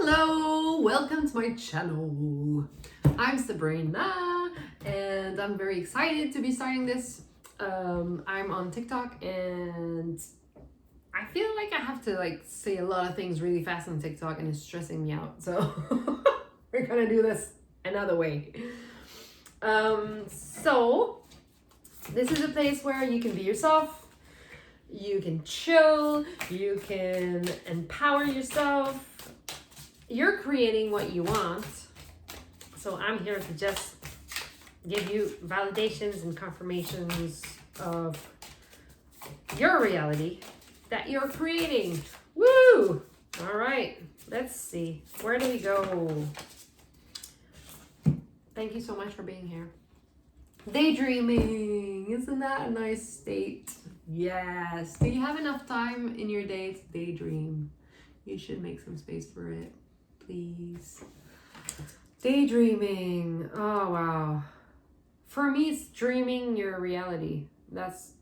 Hello, welcome to my channel. I'm Sabrina and I'm very excited to be starting this. I'm on TikTok and I feel like I have to say a lot of things really fast on TikTok and it's stressing me out. So we're gonna do this another way. So this is a place where you can be yourself, you can chill, you can empower yourself. You're creating what you want. So I'm here to just give you validations and confirmations of your reality that you're creating. Woo! All right, let's see. Where do we go? Thank you so much for being here. Daydreaming. Isn't that a nice state? Yes. Do you have enough time in your day to daydream? You should make some space for it, please. Daydreaming. Oh, wow. For me, it's dreaming your reality. That's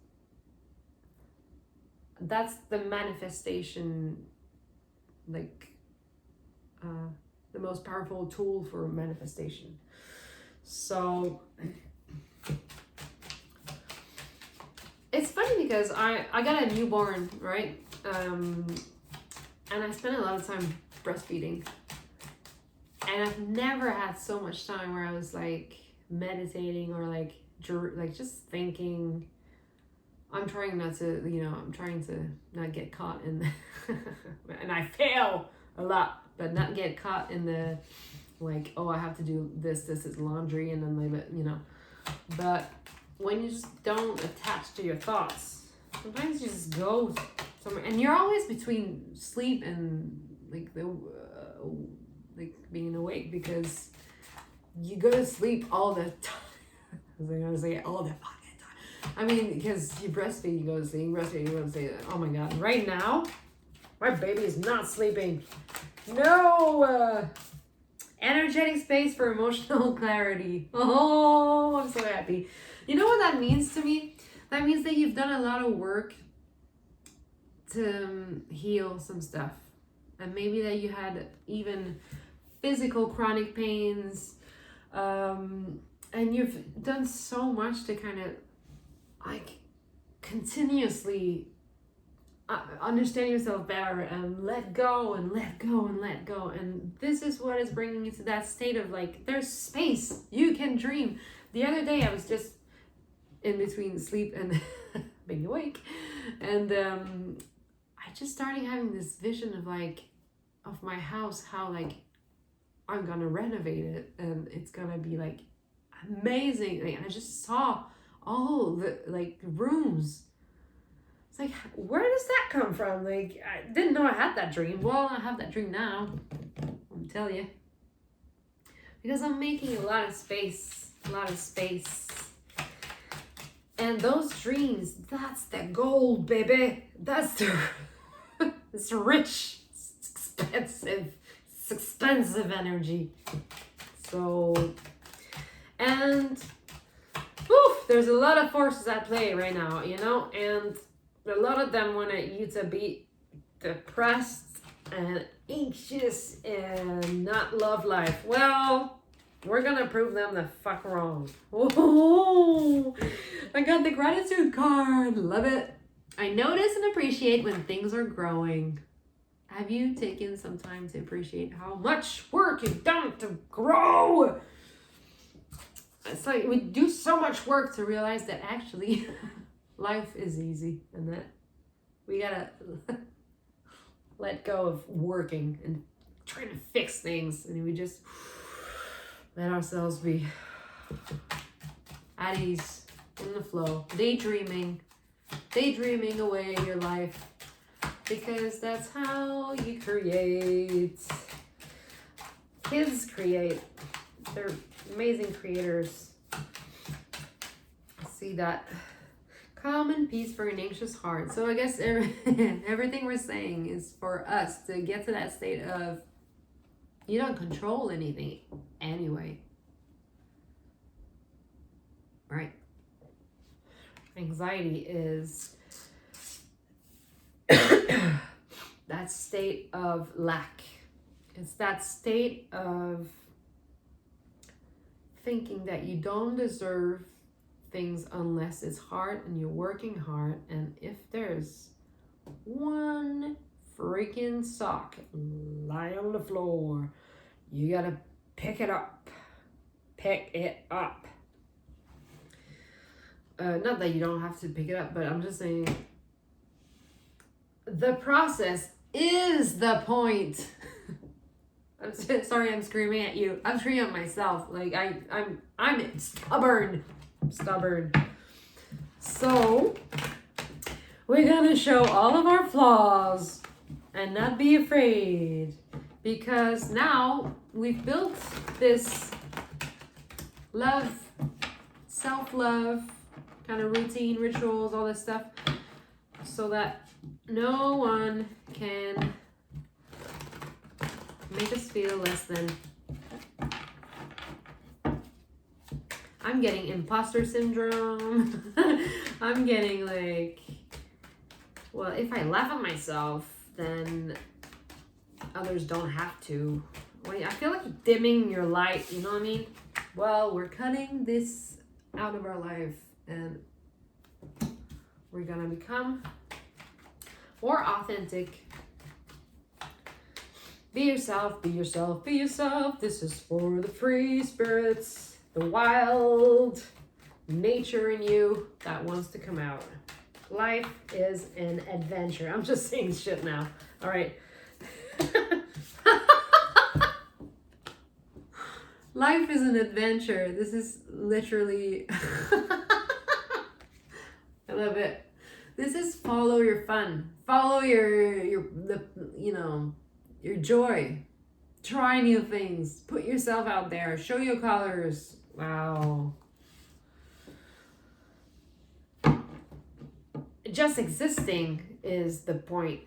the manifestation, the most powerful tool for manifestation. So it's funny because I got a newborn, right? And I spent a lot of time breastfeeding. And I've never had so much time where I was meditating or just thinking. I'm trying not to not get caught in the and I fail a lot, but not get caught in the I have to do this is laundry and then but when you just don't attach to your thoughts, sometimes you just go somewhere and you're always between sleep and being awake because you go to sleep all the time. I was gonna say all the fucking time. I mean, because you breastfeed, you go to sleep, breastfeed, you go to sleep. Oh my god, right now, my baby is not sleeping. No! Energetic space for emotional clarity. Oh, I'm so happy. You know what that means to me? That means that you've done a lot of work to heal some stuff. And maybe that you had even physical chronic pains. And you've done so much to kind of continuously understand yourself better and let go and let go and let go. And this is what is bringing you to that state of there's space. You can dream. The other day I was just in between sleep and being awake. And I just started having this vision of my house, how I'm gonna renovate it and it's gonna be amazing. I just saw all the rooms. It's where does that come from? I didn't know I had that dream. Well, I have that dream now. I'll tell you. Because I'm making a lot of space. And those dreams, that's the gold, baby. That's the it's rich, it's expensive energy. So, and there's a lot of forces at play right now, and a lot of them want you to be depressed and anxious and not love life. Well, we're gonna prove them the fuck wrong. Oh, I got the gratitude card. Love it. I notice and appreciate when things are growing. Have you taken some time to appreciate how much work you've done to grow? It's we do so much work to realize that actually life is easy and that we gotta let go of working and trying to fix things, and we just let ourselves be at ease in the flow, daydreaming away your life, because that's how you create. Kids create. They're amazing creators. See that. Calm and peace for an anxious heart. So I guess everything we're saying is for us to get to that state of you don't control anything anyway. Right? Anxiety is that state of lack It's that state of thinking that you don't deserve things unless it's hard and you're working hard. And if there's one freaking sock lie on the floor, you gotta pick it up. Pick it up. Not that you don't have to pick it up, but I'm just saying the process is the point. I'm sorry, I'm screaming at you. I'm screaming at myself. Like I'm stubborn. So we're gonna show all of our flaws and not be afraid, because now we've built this love, self-love kind of routine, rituals, all this stuff, so that no one can make us feel less than. I'm getting imposter syndrome. I'm getting like, well, if I laugh at myself, then others don't have to. Wait, I feel like dimming your light, you know what I mean? Well, we're cutting this out of our life, and we're gonna become more authentic. Be yourself, be yourself, be yourself. This is for the free spirits, the wild nature in you that wants to come out. Life is an adventure. I'm just saying shit now. All right. Life is an adventure. This is literally I love it. This is follow your fun. Follow your joy. Try new things. Put yourself out there. Show your colors. Wow. Just existing is the point.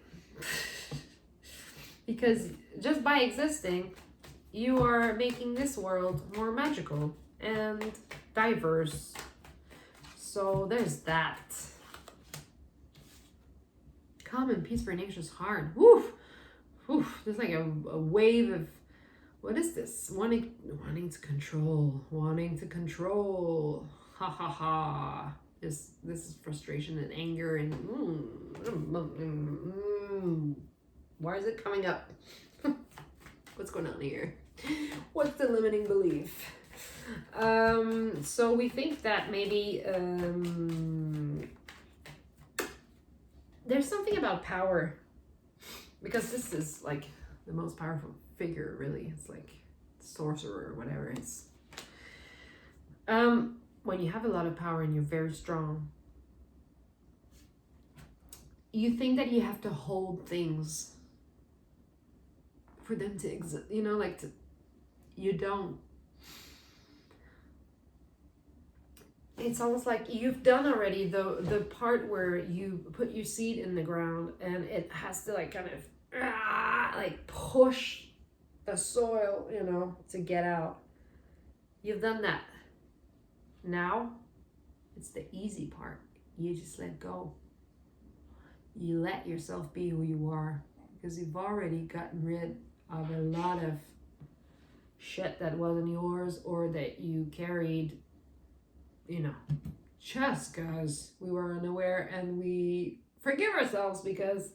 Because just by existing, you are making this world more magical and diverse. So there's that. Calm and peace for nature's heart. Woof. Woof. There's like a wave of, what is this? Wanting to control. Wanting to control. Ha ha ha. This is frustration and anger and why is it coming up? What's going on here? What's the limiting belief? So we think that maybe there's something about power, because this is like the most powerful figure, really. It's like sorcerer or whatever. It's when you have a lot of power and you're very strong, you think that you have to hold things for them to exist, you don't. It's almost like you've done already the part where you put your seed in the ground and it has to kind of push the soil, to get out. You've done that. Now it's the easy part. You just let go. You let yourself be who you are, because you've already gotten rid of a lot of shit that wasn't yours or that you carried, just because we were unaware, and we forgive ourselves because,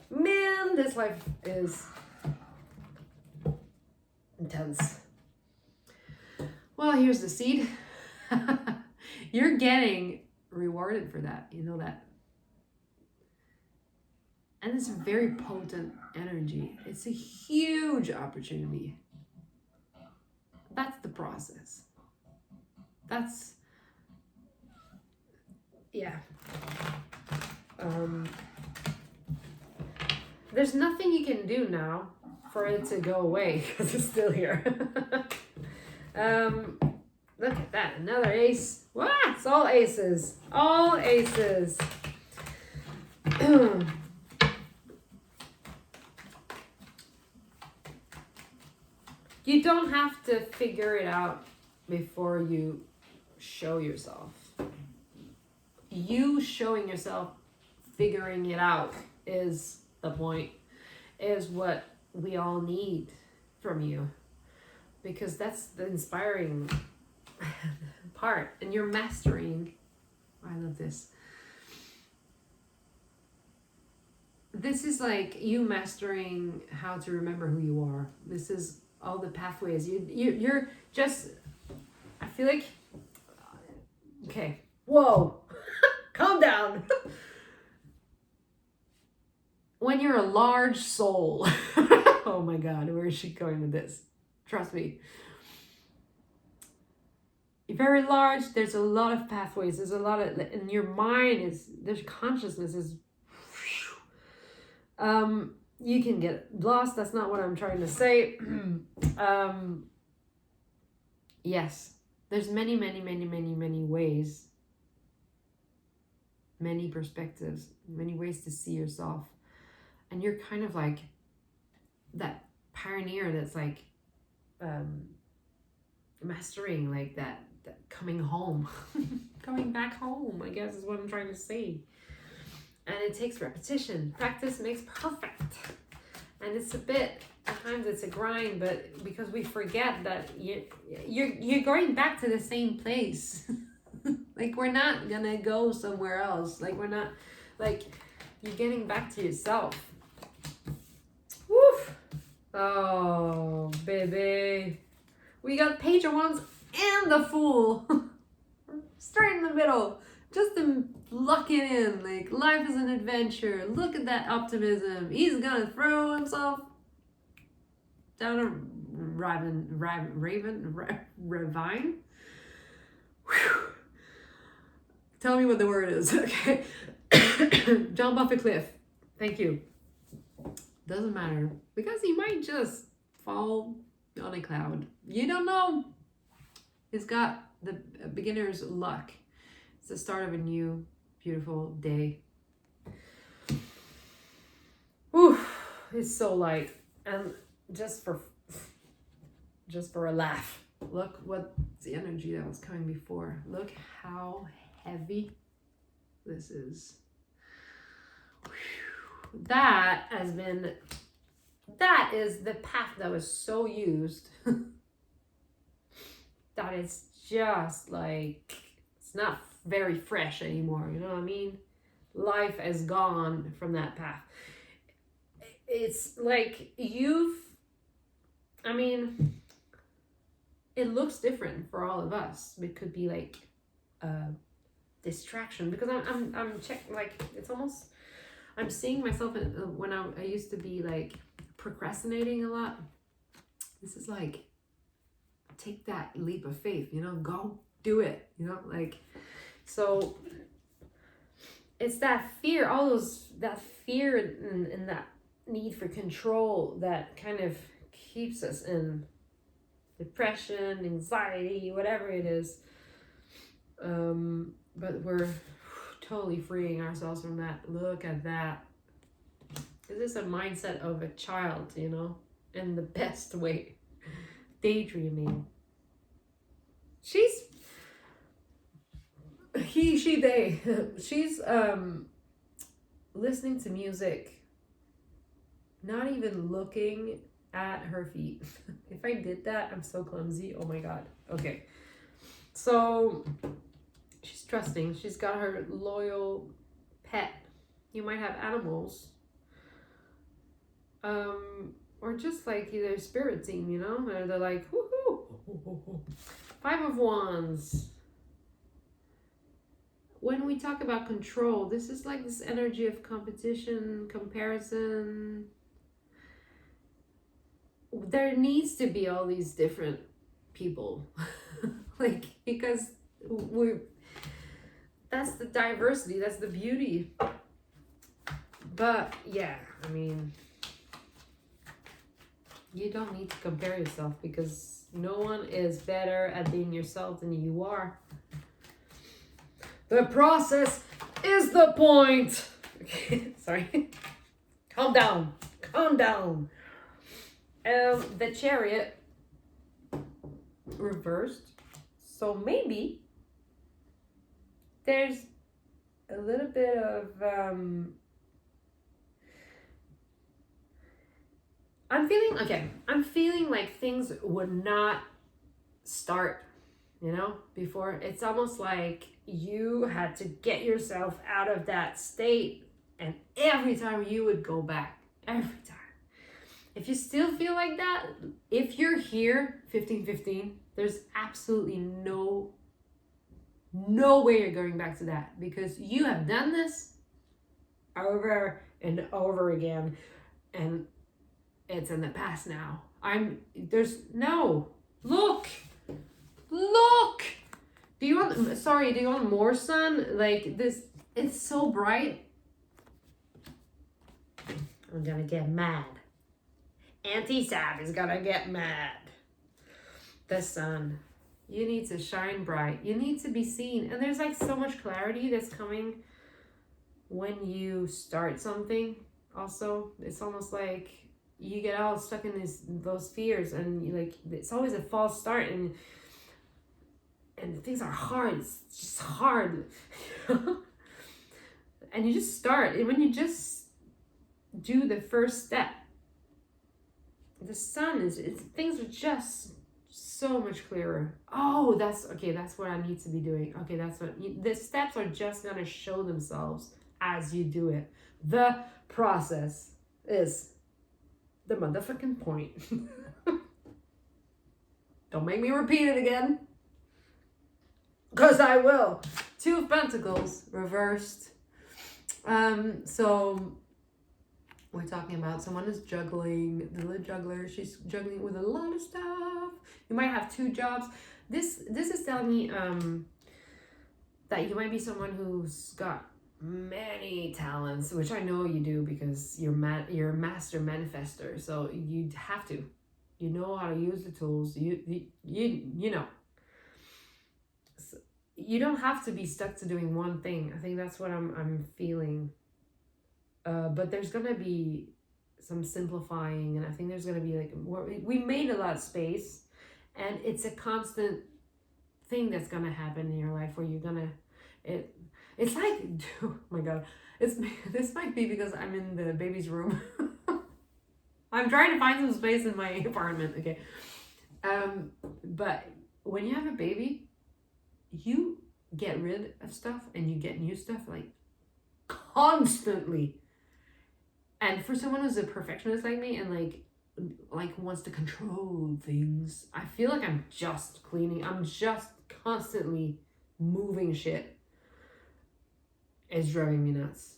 man, this life is intense. Well, here's the seed. You're getting rewarded for that. You know that. And it's a very potent energy. It's a huge opportunity. That's the process. There's nothing you can do now for it to go away, because it's still here. Look at that, another ace. What? It's all aces. All aces. You don't have to figure it out before you show yourself. You showing yourself, figuring it out is the point, is what we all need from you, because that's the inspiring part, and you're mastering. I love this. This is like you mastering how to remember who you are. This is all the pathways. You're just, I feel like, okay, whoa, calm down. When you're a large soul, oh my God, where is she going with this? Trust me. You're very large. There's a lot of pathways. There's a lot of, and your mind there's consciousness is, you can get lost. That's not what I'm trying to say. Yes, there's many ways, many perspectives, many ways to see yourself. And you're kind of like that pioneer that's like mastering like that coming home. Coming back home, I guess is what I'm trying to say. And it takes repetition. Practice makes perfect. And it's a bit, at times it's a grind, but because we forget that you're going back to the same place. Like, we're not gonna go somewhere else. Like, we're not, like, you're getting back to yourself. Woof. Oh, baby. We got Page of Wands and the Fool. Straight in the middle. Just to lock it in. Like, life is an adventure. Look at that optimism. He's gonna throw himself down a ravine. Whew. Tell me what the word is, okay? Jump off a cliff. Thank you. Doesn't matter, because he might just fall on a cloud. You don't know. He's got the beginner's luck. It's the start of a new, beautiful day. Whew, it's so light. And just for a laugh, look what the energy that was coming before. Look how heavy this is. That is the path that was so used. That is just like, it's not very fresh anymore, you know what I mean? Life is gone from that path. It's like it looks different for all of us. It could be like distraction, because I'm checking, like, it's almost, I'm seeing myself when I used to be like procrastinating a lot. This is like, take that leap of faith, you know, go do it, you know, like, so it's that fear, that fear and that need for control that kind of keeps us in depression, anxiety, whatever it is. But we're totally freeing ourselves from that. Look at that. This is a mindset of a child, you know, in the best way. Daydreaming. They. She's listening to music, not even looking at her feet. If I did that, I'm so clumsy. Oh my God. Okay. So she's trusting. She's got her loyal pet. You might have animals. Or just like either spirit team, you know, or they're like, woohoo. 5 of Wands. When we talk about control, this is like this energy of competition, comparison. There needs to be all these different people. Like, because that's the diversity, that's the beauty. But yeah, I mean, you don't need to compare yourself, because no one is better at being yourself than you are. The process is the point. Okay, sorry. Calm down. The Chariot reversed. So maybe there's a little bit of I'm feeling like things would not start, before. It's almost like you had to get yourself out of that state, and every time you would go back, every time. If you still feel like that, if you're here 15-15, there's absolutely no way you're going back to that, because you have done this over and over again, and it's in the past now. Look. Do you want more sun? Like this, it's so bright. I'm gonna get mad. Auntie Sab is gonna get mad. The sun. You need to shine bright. You need to be seen. And there's like so much clarity that's coming when you start something. Also, it's almost like you get all stuck in those fears, and it's always a false start, and things are hard. It's just hard. And you just start, and when you just do the first step, the sun things are just so much clearer. Oh, that's what I need to be doing. Okay, the steps are just gonna show themselves as you do it. The process is the motherfucking point. Don't make me repeat it again, because I will. 2 of Pentacles reversed. So we're talking about someone who's juggling, the juggler. She's juggling with a lot of stuff. You might have 2 jobs. This is telling me that you might be someone who's got many talents, which I know you do, because you're a master manifester. So you have to, know how to use the tools. You know. So you don't have to be stuck to doing one thing. I think that's what I'm feeling. But there's gonna be some simplifying, and I think there's gonna be like we made a lot of space, and it's a constant thing that's gonna happen in your life where you're gonna it's like, oh my god, this might be because I'm in the baby's room. I'm trying to find some space in my apartment. Okay, but when you have a baby, you get rid of stuff and you get new stuff like constantly. And for someone who's a perfectionist like me, and like wants to control things, I feel like I'm just cleaning. I'm just constantly moving shit. It's driving me nuts.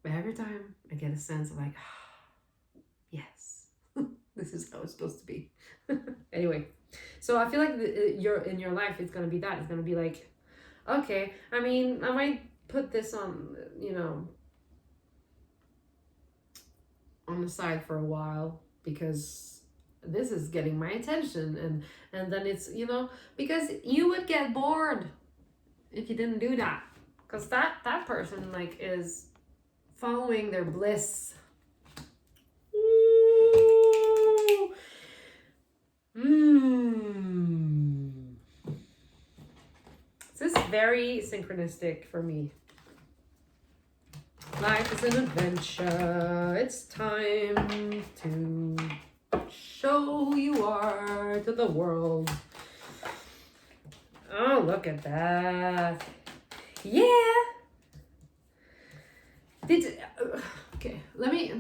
But every time I get a sense of like, yes, this is how it's supposed to be. Anyway, so I feel like in your life, it's gonna be that. It's gonna be like, okay, I mean, I might put this on, on the side for a while, because this is getting my attention, and then it's, because you would get bored if you didn't do that, because that person is following their bliss. Ooh. This is very synchronistic for me. Life is an adventure. It's time to show who you are to the world. Oh, look at that. Yeah. Okay, let me,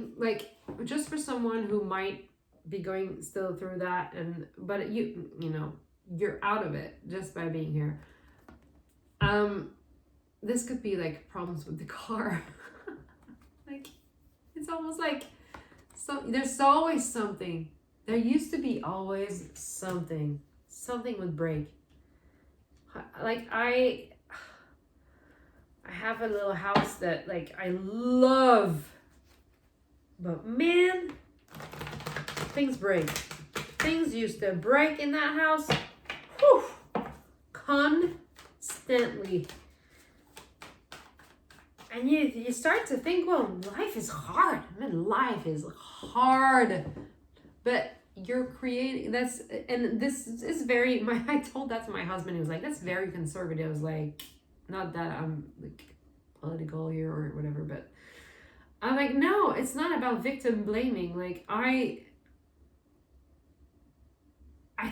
just for someone who might be going still through that, but you're out of it just by being here. This could be like problems with the car. It's almost like there's always something. There used to be always something would break. I have a little house that I love, but man, things break. Things used to break in that house. Whew, constantly. And you start to think, well, life is hard. Life is hard. But you're creating, this is very, I told that to my husband. He was like, that's very conservative. I was like, not that I'm political here or whatever, but I'm like, no, it's not about victim blaming. Like, I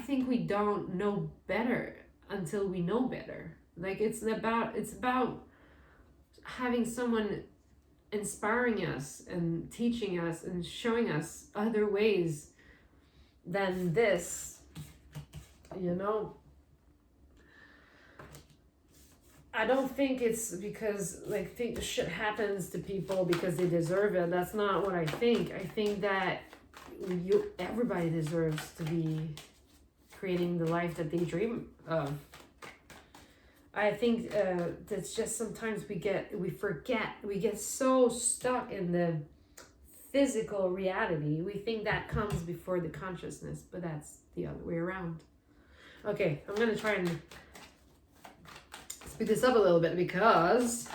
think we don't know better until we know better. Like, it's about having someone inspiring us and teaching us and showing us other ways than this, you know. I don't think it's because like think shit happens to people because they deserve it. That's not what I think. I think that everybody deserves to be creating the life that they dream of. I think that's just sometimes we get so stuck in the physical reality. We think that comes before the consciousness, but that's the other way around. Okay, I'm gonna try and speed this up a little bit because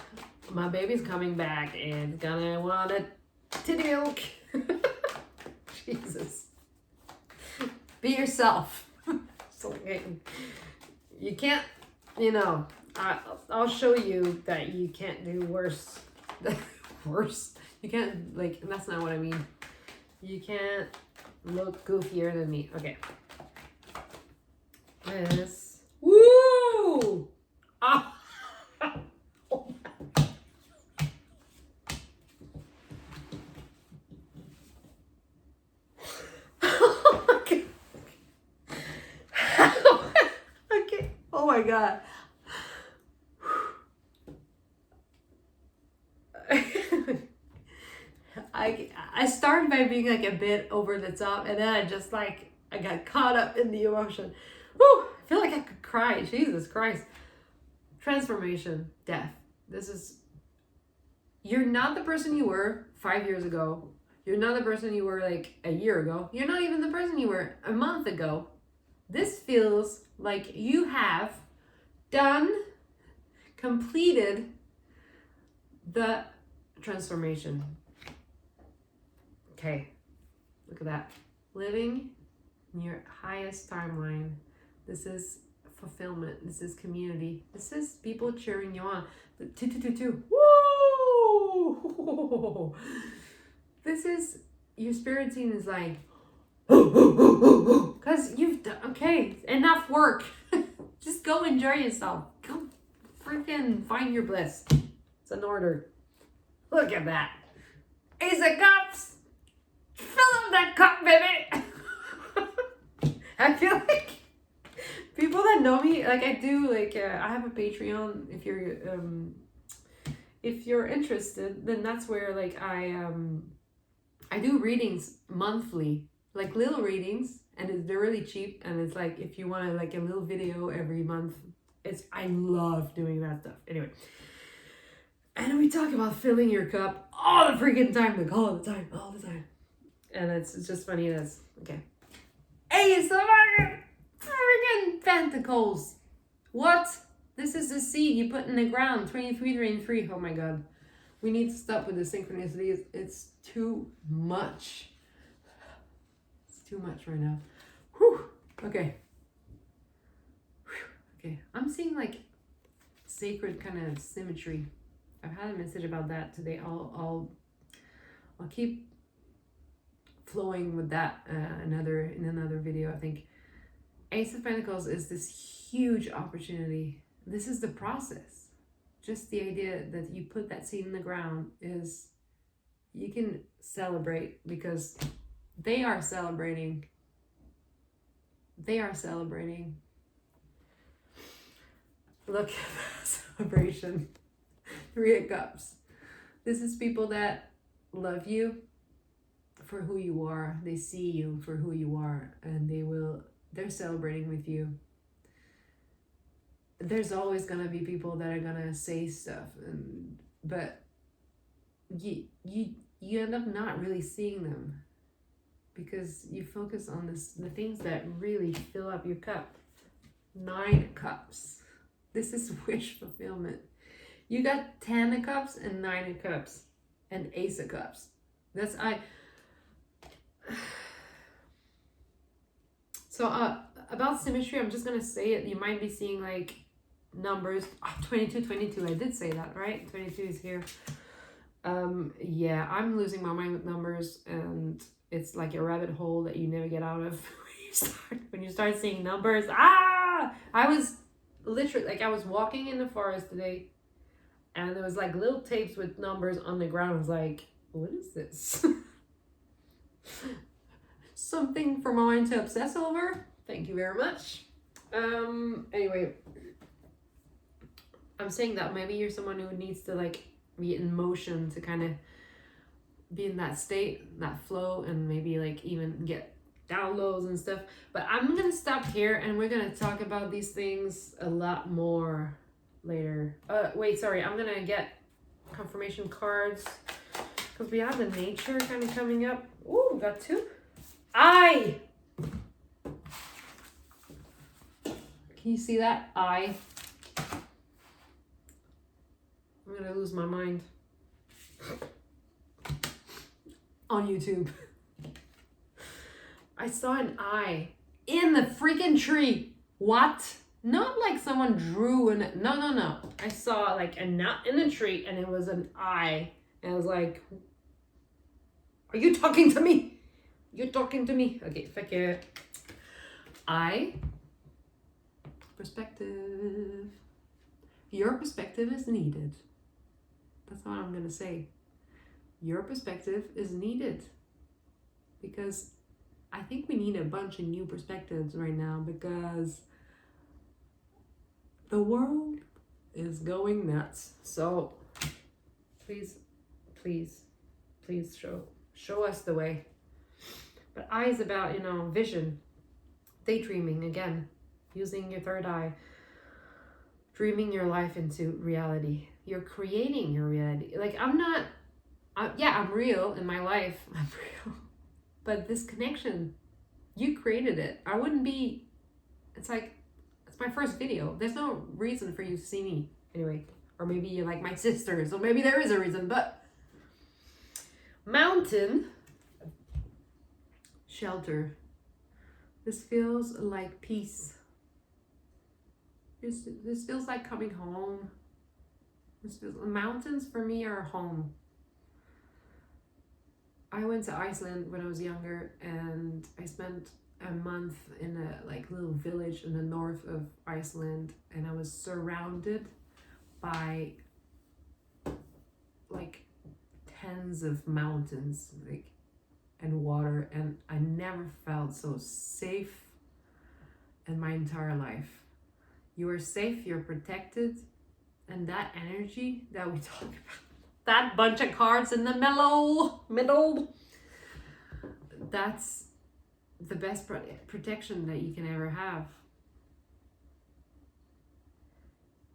my baby's coming back and gonna want a titty milk. Jesus. Be yourself. So, you can't, I'll show you that you can't do worse. Worse? You can't, like, that's not what I mean. You can't look goofier than me. Okay. This. Woo! Ah! Oh. Okay. Okay. Oh my God. I started by being like a bit over the top, and then I got caught up in the emotion. Whew, I feel like I could cry. Jesus Christ. Transformation, death. You're not the person you were 5 years ago. You're not the person you were like a year ago. You're not even the person you were a month ago. This feels like you have completed the transformation. Okay, look at that. Living in your highest timeline. This is fulfillment. This is community. This is people cheering you on. Woo! This is your spirit team is like, because you've done, okay, enough work. Just go enjoy yourself. Go freaking find your bliss. It's an order. Look at that. Ace of Cups. Fill up that cup, baby. I feel like people that know me, like I do, like I have a Patreon. If you're interested, then that's where like I do readings monthly, like little readings, and they're really cheap. And it's like if you want to like a little video every month, I love doing that stuff. Anyway, and we talk about filling your cup all the freaking time, like all the time. And it's just funny. That's okay. Ace of freaking Pentacles. What? This is the seed you put in the ground. 23. Oh my God. We need to stop with the synchronicities. It's too much. It's too much right now. Whew. Okay. Okay. I'm seeing like sacred kind of symmetry. I've had a message about that today. I'll keep flowing with that in another video. I think Ace of Pentacles is this huge opportunity. This is the process. Just the idea that you put that seed in the ground is you can celebrate because they are celebrating. They are celebrating. Look at that celebration. 3 of Cups. This is people that love you for who you are. They see you for who you are, and they're celebrating with you. There's always gonna be people that are gonna say stuff, but you end up not really seeing them because you focus on the things that really fill up your cup. 9 Cups. This is wish fulfillment. You got 10 of Cups and 9 of Cups and Ace of Cups. So about symmetry, I'm just gonna say it. You might be seeing like numbers 22. I did say that, right? 22 is here. Yeah, I'm losing my mind with numbers, and it's like a rabbit hole that you never get out of when you start seeing numbers. I was literally like, I was walking in the forest today, and there was like little tapes with numbers on the ground. I was like, what is this? Something for my mind to obsess over? Thank you very much. Anyway, I'm saying that maybe you're someone who needs to like be in motion to kind of be in that state, that flow, and maybe like even get downloads and stuff. But I'm gonna stop here, and we're gonna talk about these things a lot more later. Wait, sorry, I'm gonna get confirmation cards because we have the nature kind of coming up. Ooh, got two. I. Can you see that? I'm gonna lose my mind on YouTube. I saw an eye in the freaking tree. What? Not like someone drew an, no. I saw like a nut in the tree, and it was an eye. And I was like, are you talking to me? You're talking to me. Okay, fuck you. I. Perspective. Your perspective is needed. That's what I'm going to say. Your perspective is needed. Because I think we need a bunch of new perspectives right now, because the world is going nuts. So please show us the way. But eye is about, vision, daydreaming again, using your third eye, dreaming your life into reality. You're creating your reality. Like, I'm real in my life. I'm real. But this connection, you created it. I wouldn't be, it's like, it's my first video. There's no reason for you to see me. Anyway, or maybe you're like my sister, so maybe there is a reason, but mountain, shelter. This feels like peace. This feels like coming home. Mountains for me are home. I went to Iceland when I was younger, and I spent a month in a like little village in the north of Iceland, and I was surrounded by like tens of mountains, like, and water, and I never felt so safe in my entire life. You are safe, you're protected, and that energy that we talk about, that bunch of cards in the middle, that's the best protection that you can ever have.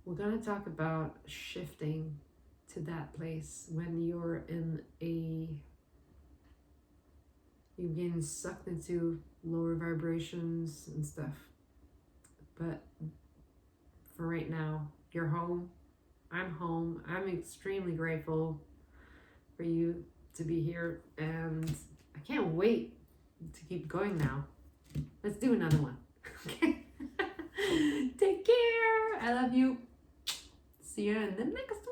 We're going to talk about shifting to that place when you're you're getting sucked into lower vibrations and stuff. But for right now, you're home. I'm home. I'm extremely grateful for you to be here, and I can't wait to keep going now. Let's do another one. Okay. Take care. I love you. See you in the next one.